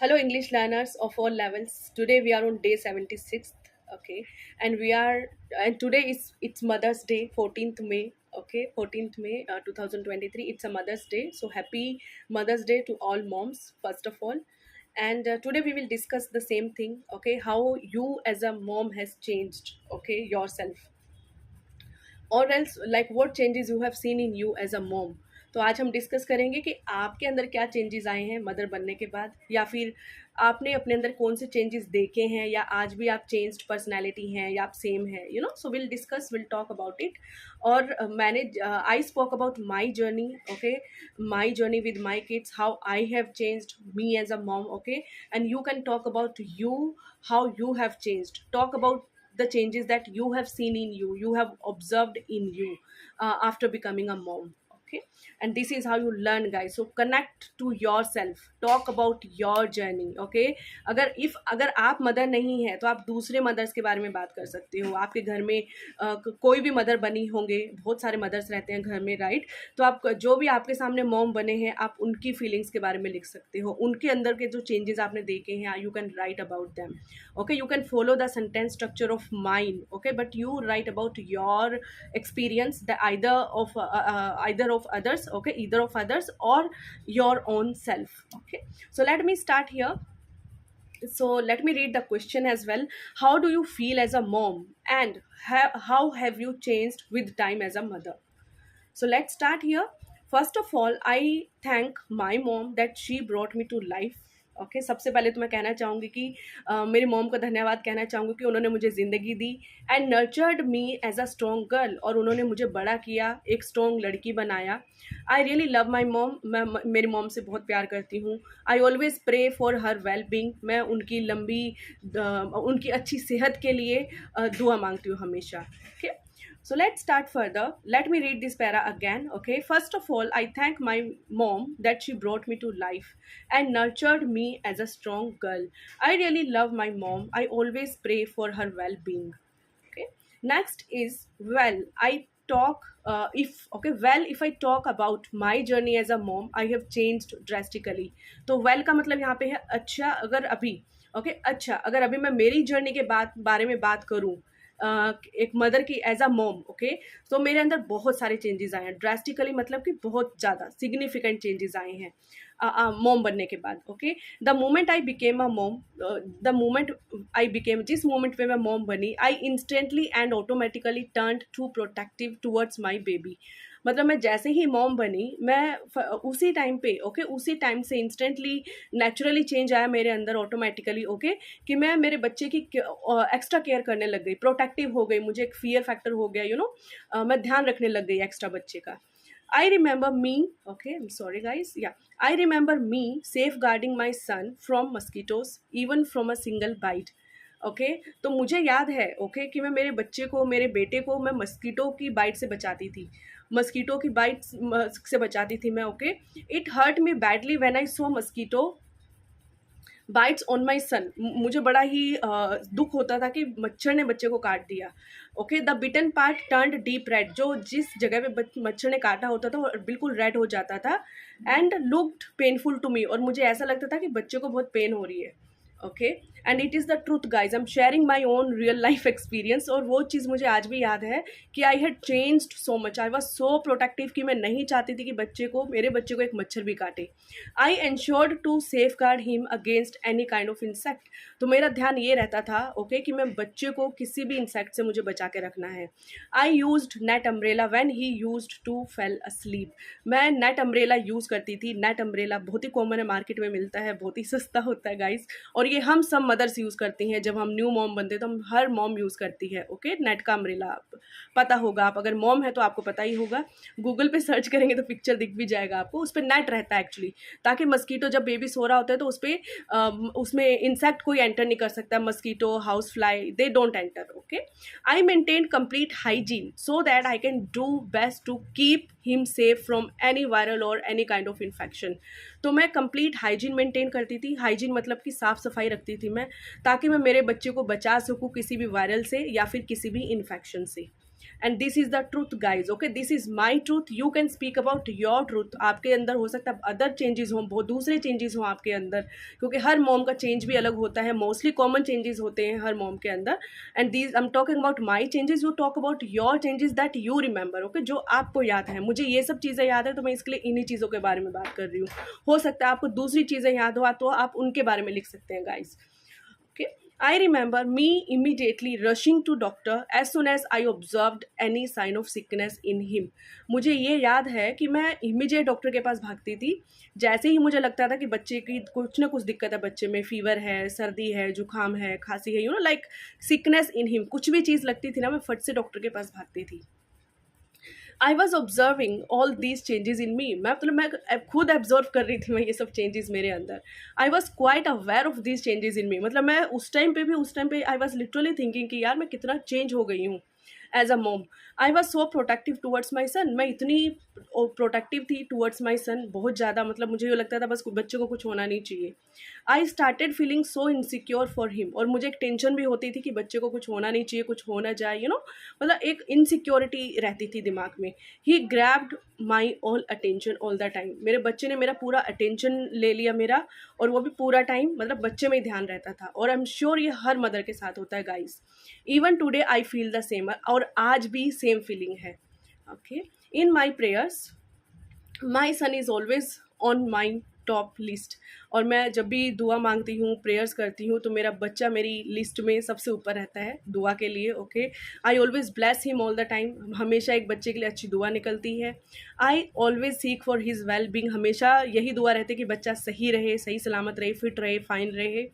Hello, English learners of all levels. Today we are on day 76th. Okay, and we are and today is it's Mother's Day, 14th May. Okay, 14th May 2023. It's a Mother's Day. So happy Mother's Day to all moms, first of all. And today we will discuss the same thing. Okay, how you as a mom has changed. Okay, yourself, और else like what changes you have seen in you as a mom. तो आज हम discuss करेंगे कि आपके अंदर क्या changes आए हैं मदर बनने के बाद, या फिर आपने अपने अंदर कौन से चेंजेस देखे हैं, या आज भी आप चेंज्ड पर्सनैलिटी हैं या आप सेम है. So will discuss, will talk about it. और मैंने I spoke about my journey. Okay, my journey with my kids, how I have changed me as a mom. Okay, and you can talk about you, how you have changed. Talk about the changes that you have seen in you, you have observed in you after becoming a mom. Okay, and this is how you learn, guys. So connect to yourself, talk about your journey. Okay, अगर आप mother नहीं है तो आप दूसरे mother's के बारे में बात कर सकते हो. आपके घर में कोई भी मदर बनी होंगे, बहुत सारे मदर्स रहते हैं घर में, राइट? तो आप जो भी आपके सामने मॉम बने हैं, आप उनकी फीलिंग्स के बारे में लिख सकते हो. उनके अंदर के जो चेंजेस आपने देखे हैं, you can write about them. Okay, you can follow the sentence structure of mine. Okay, but you write about your experience, the either of others. Okay, either of others or your own self. Okay, so let me start here. So let me read the question as well. How do you feel as a mom, and how have you changed with time as a mother? So let's start here. First of all, I thank my mom that she brought me to life. Okay, सबसे पहले तो मैं कहना चाहूँगी कि मेरी mom को धन्यवाद कहना चाहूँगी कि उन्होंने मुझे ज़िंदगी दी and nurtured me as a strong girl, और उन्होंने मुझे बड़ा किया, एक स्ट्रॉन्ग लड़की बनाया. I really love my mom. मैं मेरी मॉम से बहुत प्यार करती हूँ. I always pray for her well being. मैं उनकी अच्छी सेहत के लिए दुआ मांगती हूँ हमेशा. Okay, so let's start further. Let me read this para again. Okay, first of all, I thank my mom that she brought me to life and nurtured me as a strong girl. I really love my mom. I always pray for her well-being. Okay, next is, well, I talk if I talk about my journey as a mom, I have changed drastically. तो well का मतलब यहाँ पे है अच्छा. अगर अभी मैं मेरी जर्नी के बारे में बात करूँ, एक मदर की एज अ मॉम. ओके, तो मेरे अंदर बहुत सारे चेंजेस आए हैं. ड्रास्टिकली मतलब कि बहुत ज़्यादा सिग्निफिकेंट चेंजेस आए हैं मॉम बनने के बाद. Okay, the moment I became a mom, जिस मोमेंट पे मैं मॉम बनी, I instantly and automatically turn to protective towards my baby. मतलब मैं जैसे ही मॉम बनी, मैं उसी टाइम पे, उसी टाइम से इंस्टेंटली नेचुरली चेंज आया मेरे अंदर ऑटोमेटिकली. कि मैं मेरे बच्चे की एक्स्ट्रा केयर करने लग गई, प्रोटेक्टिव हो गई, मुझे एक फियर फैक्टर हो गया. मैं ध्यान रखने लग गई एक्स्ट्रा बच्चे का. I remember me, okay, I'm sorry guys, yeah, I remember me safeguarding my son from mosquitoes, even from a single bite. Okay, तो मुझे याद है कि मैं मेरे बेटे को मैं मस्कीटो की बाइट से बचाती थी. मैं. Okay, it hurt me badly when I saw mosquito bites on my son. मुझे बड़ा ही दुख होता था कि मच्छर ने बच्चे को काट दिया. Okay, the bitten part turned deep red. जो जिस जगह पे मच्छर ने काटा होता था वो बिल्कुल रेड हो जाता था. And looked painful to me, और मुझे ऐसा लगता था कि बच्चे को बहुत पेन हो रही है. Okay, and it is the truth guys, I am sharing my own real life experience. और वो चीज़ मुझे आज भी याद है कि I had changed so much. I was so protective कि मैं नहीं चाहती थी कि मेरे बच्चे को एक मच्छर भी काटे. I ensured to safeguard him against any kind of insect. तो मेरा ध्यान ये रहता था कि मैं बच्चे को किसी भी इंसेक्ट से मुझे बचा के रखना है. I used net umbrella when he used to fell asleep. मैं नेट अम्ब्रेला यूज़ करती थी. नेट अम्ब्रेला बहुत ही कॉमन है, मार्केट में मिलता है, बहुत ही सस्ता होता है गाइज. और ये हम सब मदर्स यूज़ करती हैं. जब हम न्यू मॉम बनते हैं तो हम हर मॉम यूज़ करती है. ओके, नेट का अम्ब्रेला पता होगा, आप अगर मॉम है तो आपको पता ही होगा. गूगल पे सर्च करेंगे तो पिक्चर दिख भी जाएगा आपको. उस पर नेट रहता है एक्चुअली, ताकि मस्कीटो जब बेबी सो रहा होता है तो उसमें इंसेक्ट कोई एंटर नहीं कर सकता. Mosquito, house fly, they don't enter. Okay, I maintain complete hygiene so that I can do best to keep him safe from any viral or any kind of infection. तो मैं complete hygiene maintain करती थी. Hygiene मतलब कि साफ़ सफाई रखती थी मैं, ताकि मैं मेरे बच्चे को बचा सकूँ किसी भी वायरल से या फिर किसी भी इन्फेक्शन से. And this is the truth guys, okay, this is my truth, you can speak about your truth. आपके अंदर हो सकता है अदर चेंजेस हों, बहुत दूसरे चेंजेस हों आपके अंदर, क्योंकि हर मॉम का चेंज भी अलग होता है, मोस्टली कॉमन चेंजेस होते हैं हर मॉम के अंदर। And these I am talking about my changes, you talk about your changes that you remember, okay, जो आपको याद है। मुझे ये सब चीज़ें याद है तो मैं इसके लिए इन्हीं चीज़ों के बारे में बात कर रही हूँ। हो सकता है आपको दूसरी चीज़ें याद हो तो आप उनके बारे में लिख सकते हैं guys. Okay. I remember me immediately rushing to doctor as soon as I observed any sign of sickness in him. मुझे ये याद है कि मैं इमीडिएट डॉक्टर के पास भागती थी जैसे ही मुझे लगता था कि बच्चे की कुछ ना कुछ दिक्कत है, बच्चे में फीवर है, सर्दी है, जुकाम है, खांसी है, लाइक सिकनेस इन हिम, कुछ भी चीज़ लगती थी ना मैं फट से डॉक्टर के पास भागती थी। I was observing all these changes in me, मैं खुद ऑब्जर्व कर रही थी मैं ये सब चेंजेस मेरे अंदर। I was quite aware of these changes in me, मतलब मैं उस टाइम पे आई वॉज लिटरली थिंकिंग कि यार मैं कितना चेंज हो गई हूँ as a mom. I was so protective towards my son, मैं इतनी प्रोटेक्टिव थी टूवर्ड्स माई सन, बहुत ज़्यादा, मतलब मुझे ये लगता था बस बच्चे को कुछ होना नहीं चाहिए। I started feeling so insecure for him, और मुझे एक टेंशन भी होती थी कि बच्चे को कुछ होना नहीं चाहिए, कुछ हो ना जाए, मतलब एक इनसिक्योरिटी रहती थी दिमाग में। He grabbed my all attention all the time, मेरे बच्चे ने मेरा पूरा अटेंशन ले लिया मेरा, और वो भी पूरा टाइम मतलब बच्चे में ही ध्यान रहता था। और आई एम श्योर ये हर मदर के साथ होता है guys. Even today I feel the same, और आज भी सेम फीलिंग है। Okay, in my prayers my son is always on my top list, और मैं जब भी दुआ मांगती हूँ, प्रेयर्स करती हूँ, तो मेरा बच्चा मेरी लिस्ट में सबसे ऊपर रहता है दुआ के लिए। Okay, I always bless him all the time, हमेशा एक बच्चे के लिए अच्छी दुआ निकलती है। I always seek for his well being, हमेशा यही दुआ रहती है कि बच्चा सही रहे, सही सलामत रहे, फिट रहे, फाइन रहे।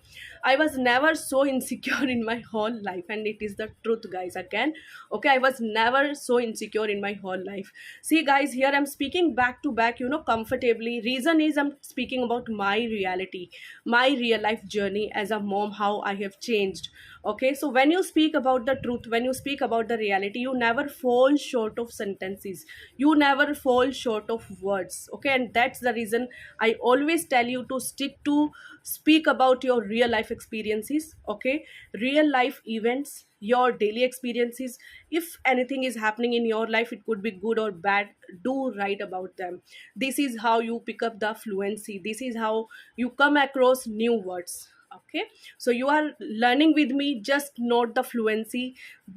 I was never so insecure in my whole life, and it is the truth guys again. Okay, I was never so insecure in my whole life. See guys, here I'm speaking back to back, comfortably. Reason is I'm speaking about my reality, my real life journey as a mom, how I have changed. Okay, so when you speak about the truth, when you speak about the reality, you never fall short of sentences, you never fall short of words. Okay, and that's the reason I always tell you to stick to speak about your real life experiences. Okay, real life events, your daily experiences. If anything is happening in your life, it could be good or bad, do write about them. This is how you pick up the fluency, this is how you come across new words. Okay, so you are learning with me just not the fluency,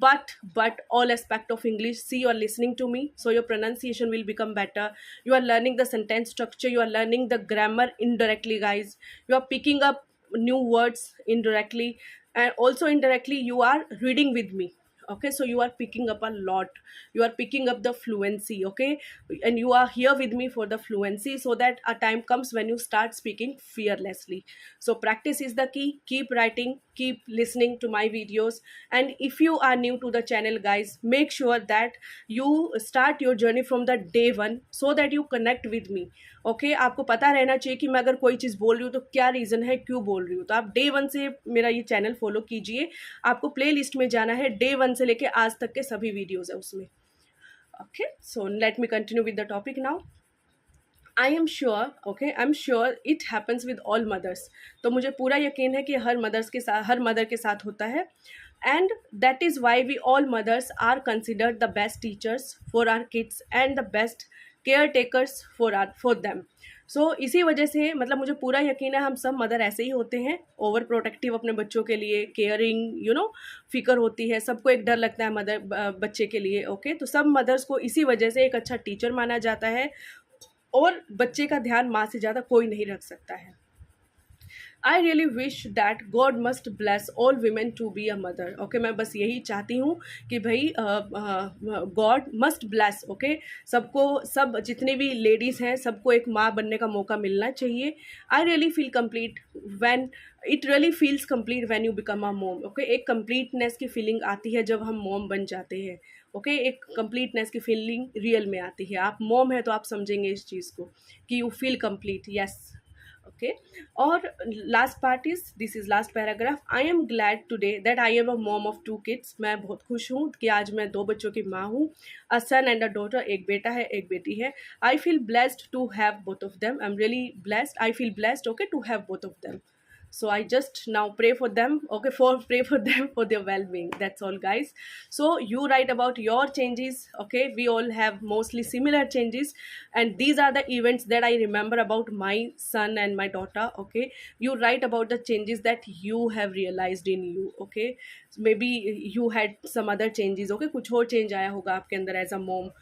but all aspect of English. See, you are listening to me, so your pronunciation will become better. You are learning the sentence structure, you are learning the grammar indirectly guys, you are picking up new words indirectly, and also indirectly you are reading with me. Okay, so you are picking up a lot, you are picking up the fluency. Okay, and you are here with me for the fluency, so that a time comes when you start speaking fearlessly. So practice is the key. Keep writing, keep listening to my videos, and if you are new to the channel guys, make sure that you start your journey from the day one, so that you connect with me. Okay, आपको पता रहना चाहिए कि मैं अगर कोई चीज़ बोल रही हूँ तो क्या रीज़न है, क्यों बोल रही हूँ। तो आप डे वन से मेरा ये चैनल फॉलो कीजिए, आपको प्ले लिस्ट में जाना है, डे वन से लेके आज तक के सभी वीडियोज़ है उसमें। Okay, so let me continue with the topic now. I am sure, okay, I am sure it happens with all mothers, तो मुझे पूरा यकीन है कि हर मदर के साथ होता है। And that is why we all mothers are considered the best teachers for our kids and the best caretakers for them. So इसी वजह से मतलब मुझे पूरा यकीन है हम सब मदर ऐसे ही होते हैं, ओवर प्रोटेक्टिव अपने बच्चों के लिए, केयरिंग, फिक्र होती है, सबको एक डर लगता है बच्चे के लिए। ओके, तो सब मदर्स को इसी वजह से एक अच्छा टीचर माना जाता है, और बच्चे का ध्यान माँ से ज़्यादा कोई नहीं रख सकता है। I really wish that God must bless all women to be a mother. Okay, मैं बस यही चाहती हूँ कि भाई गॉड मस्ट ब्लेस, ओके, सब जितने भी लेडीज़ हैं सबको एक माँ बनने का मौका मिलना चाहिए। I really feel complete when it really feels complete when you become a मोम। ओके, एक कम्प्लीटनेस की फीलिंग आती है जब हम मोम बन जाते हैं। ओके, एक कम्प्लीटनेस की फीलिंग रियल में आती है। आप मोम है तो आप समझेंगे इस चीज़ को कि you feel complete. Yes, okay, और last part is this is last paragraph. I am glad today that I am a mom of 2 kids. मैं बहुत खुश हूँ कि आज मैं 2 बच्चों की माँ हूँ, अ सन एंड अ डॉटर, एक बेटा है एक बेटी है। I feel blessed to have both of them, I am really blessed, I feel blessed, okay, to have both of them. So I just now pray for them, okay, for pray for them for their well-being. That's all, guys. So you write about your changes, okay? We all have mostly similar changes, and these are the events that I remember about my son and my daughter, okay? You write about the changes that you have realized in you, okay? So maybe you had some other changes, okay? कुछ और change आया होगा आपके अंदर as a mom.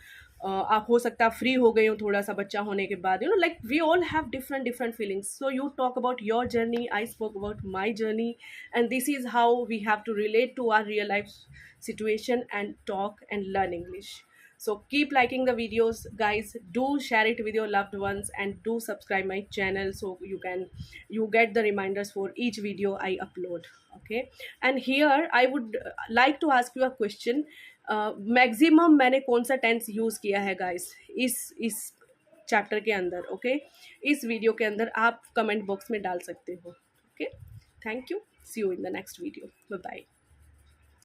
आप हो सकता है फ्री हो गए हो थोड़ा सा बच्चा होने के बाद, you know, like we all have different different feelings. So you talk about your journey, I spoke about my journey, and this is how we have to relate to our real life situation and talk and learn English. So keep liking the videos, guys. Do share it with your loved ones and do subscribe my channel so you get the reminders for each video I upload. Okay. And here I would like to ask you a question. Maximum मैंने कौन सा tense use किया है guys इस chapter के अंदर, okay? इस video के अंदर आप कमेंट बॉक्स में डाल सकते हो, okay? Thank you. See you in the next video. Bye bye.